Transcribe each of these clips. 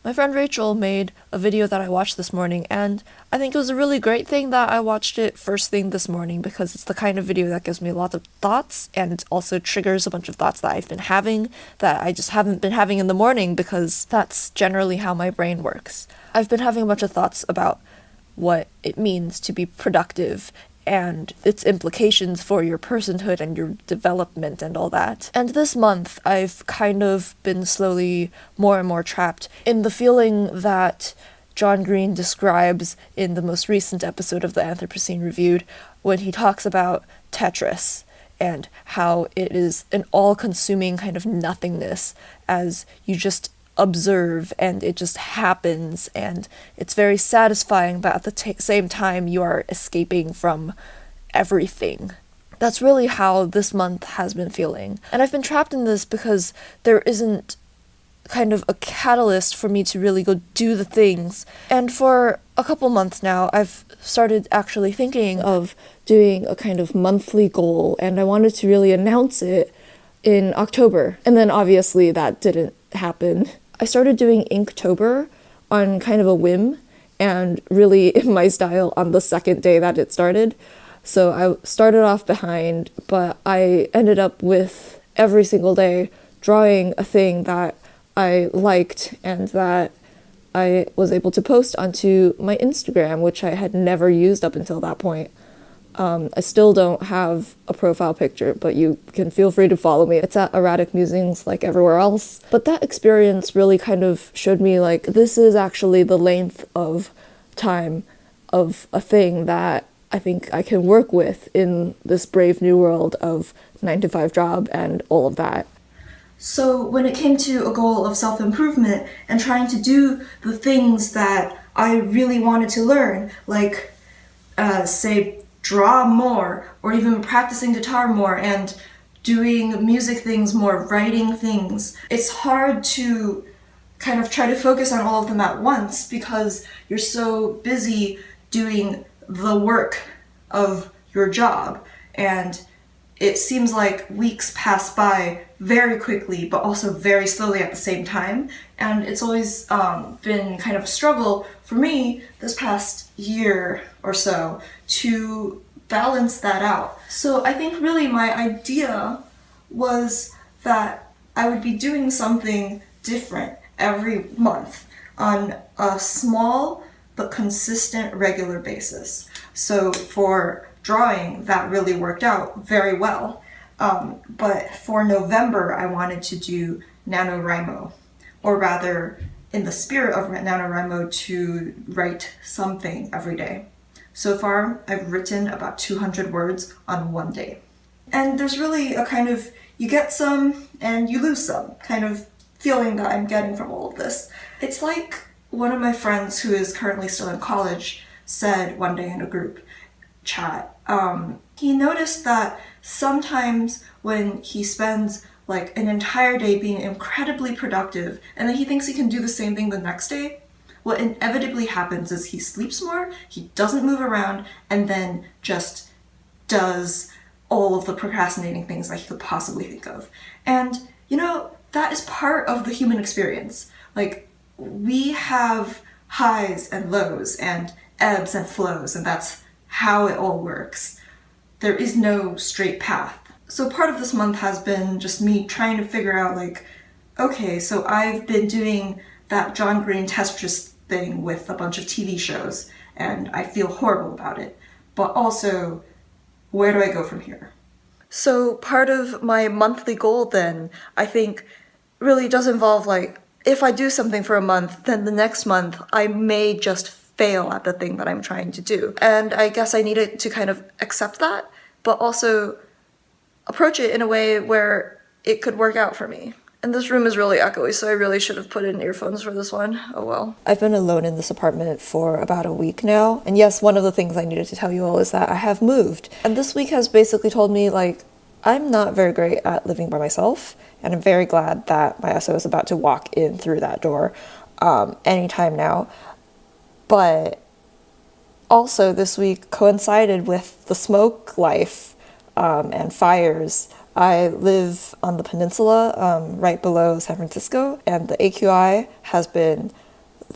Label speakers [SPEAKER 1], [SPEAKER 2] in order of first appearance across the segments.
[SPEAKER 1] My friend Rachel made a video that I watched this morning, and I think it was a really great thing that I watched it first thing this morning because it's the kind of video that gives me lots of thoughts and it also triggers a bunch of thoughts that I've been having that I just haven't been having in the morning because that's generally how my brain works. I've been having a bunch of thoughts about what it means to be productive and its implications for your personhood and your development and all that. And this month, I've kind of been slowly more and more trapped in the feeling that John Green describes in the most recent episode of the Anthropocene Reviewed when he talks about Tetris and how it is an all-consuming kind of nothingness as you just observe and it just happens, and it's very satisfying, but at the same time you are escaping from everything. That's really how this month has been feeling, and I've been trapped in this because there isn't kind of a catalyst for me to really go do the things. And for a couple months now I've started actually thinking of doing a kind of monthly goal, and I wanted to really announce it in October, and then obviously that didn't happen. I started doing Inktober on kind of a whim and really in my style on the second day that it started. So I started off behind, but I ended up with every single day drawing a thing that I liked and that I was able to post onto my Instagram, which I had never used up until that point. I still don't have a profile picture, but you can feel free to follow me. It's at Erratic Musings like everywhere else. But that experience really kind of showed me like this is actually the length of time of a thing that I think I can work with in this brave new world of 9-to-5 job and all of that. So when it came to a goal of self-improvement and trying to do the things that I really wanted to learn, like say draw more, or even practicing guitar more and doing music things more, writing things, it's hard to kind of try to focus on all of them at once because you're so busy doing the work of your job, and it seems like weeks pass by very quickly but also very slowly at the same time, and it's always been kind of a struggle for me this past year or so to balance that out. So I think really my idea was that I would be doing something different every month on a small but consistent regular basis. So for drawing, that really worked out very well. But for November, I wanted to do NaNoWriMo, or rather, in the spirit of NaNoWriMo, to write something every day. So far, I've written about 200 words on one day. And there's really a kind of, you get some and you lose some kind of feeling that I'm getting from all of this. It's like one of my friends who is currently still in college said one day in a group chat, he noticed that sometimes when he spends like an entire day being incredibly productive and then he thinks he can do the same thing the next day, what inevitably happens is he sleeps more, he doesn't move around, and then just does all of the procrastinating things that he could possibly think of. And, you know, that is part of the human experience. Like, we have highs and lows and ebbs and flows, and that's how it all works. There is no straight path. So part of this month has been just me trying to figure out, like, okay, so I've been doing that John Green Tetris thing with a bunch of TV shows, and I feel horrible about it. But also, where do I go from here? So part of my monthly goal then, I think, really does involve like, if I do something for a month, then the next month I may just fail at the thing that I'm trying to do. And I guess I needed to kind of accept that, but also approach it in a way where it could work out for me. And this room is really echoey, so I really should have put in earphones for this one. Oh well. I've been alone in this apartment for about a week now. And yes, one of the things I needed to tell you all is that I have moved. And this week has basically told me, like, I'm not very great at living by myself. And I'm very glad that my SO is about to walk in through that door anytime now. But also this week coincided with the smoke life and fires. I live on the peninsula right below San Francisco, and the AQI has been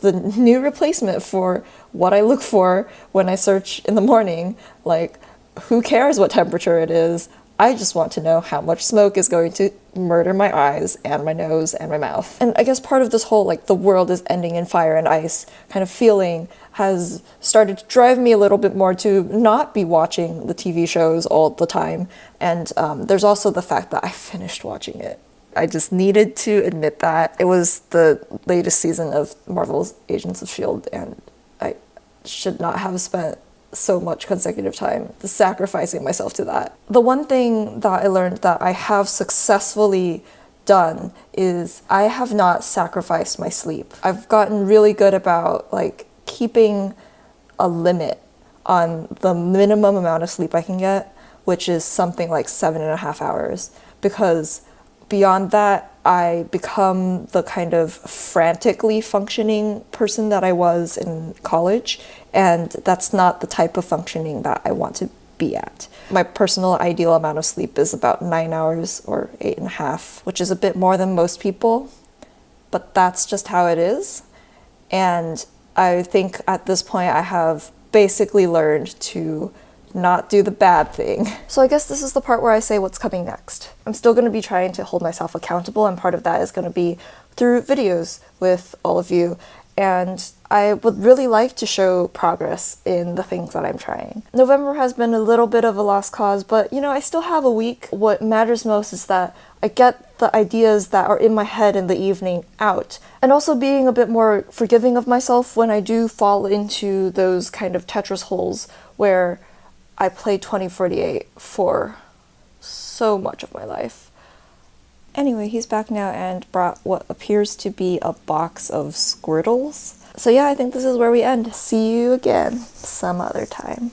[SPEAKER 1] the new replacement for what I look for when I search in the morning. Like, who cares what temperature it is? I just want to know how much smoke is going to murder my eyes and my nose and my mouth. And I guess part of this whole, like, the world is ending in fire and ice kind of feeling has started to drive me a little bit more to not be watching the TV shows all the time. And there's also the fact that I finished watching it. I just needed to admit that. It was the latest season of Marvel's Agents of S.H.I.E.L.D. and I should not have spent so much consecutive time sacrificing myself to that. The one thing that I learned that I have successfully done is I have not sacrificed my sleep. I've gotten really good about like keeping a limit on the minimum amount of sleep I can get, which is something like 7.5 hours, because beyond that, I become the kind of frantically functioning person that I was in college, and that's not the type of functioning that I want to be at. My personal ideal amount of sleep is about 9 hours or 8.5, which is a bit more than most people, but that's just how it is. And I think at this point I have basically learned to not do the bad thing. So I guess this is the part where I say what's coming next. I'm still going to be trying to hold myself accountable, and part of that is going to be through videos with all of you. And I would really like to show progress in the things that I'm trying. November has been a little bit of a lost cause, but you know, I still have a week. What matters most is that I get the ideas that are in my head in the evening out. And also being a bit more forgiving of myself when I do fall into those kind of Tetris holes where I played 2048 for so much of my life. Anyway, he's back now and brought what appears to be a box of Squirtles. So yeah, I think this is where we end. See you again some other time.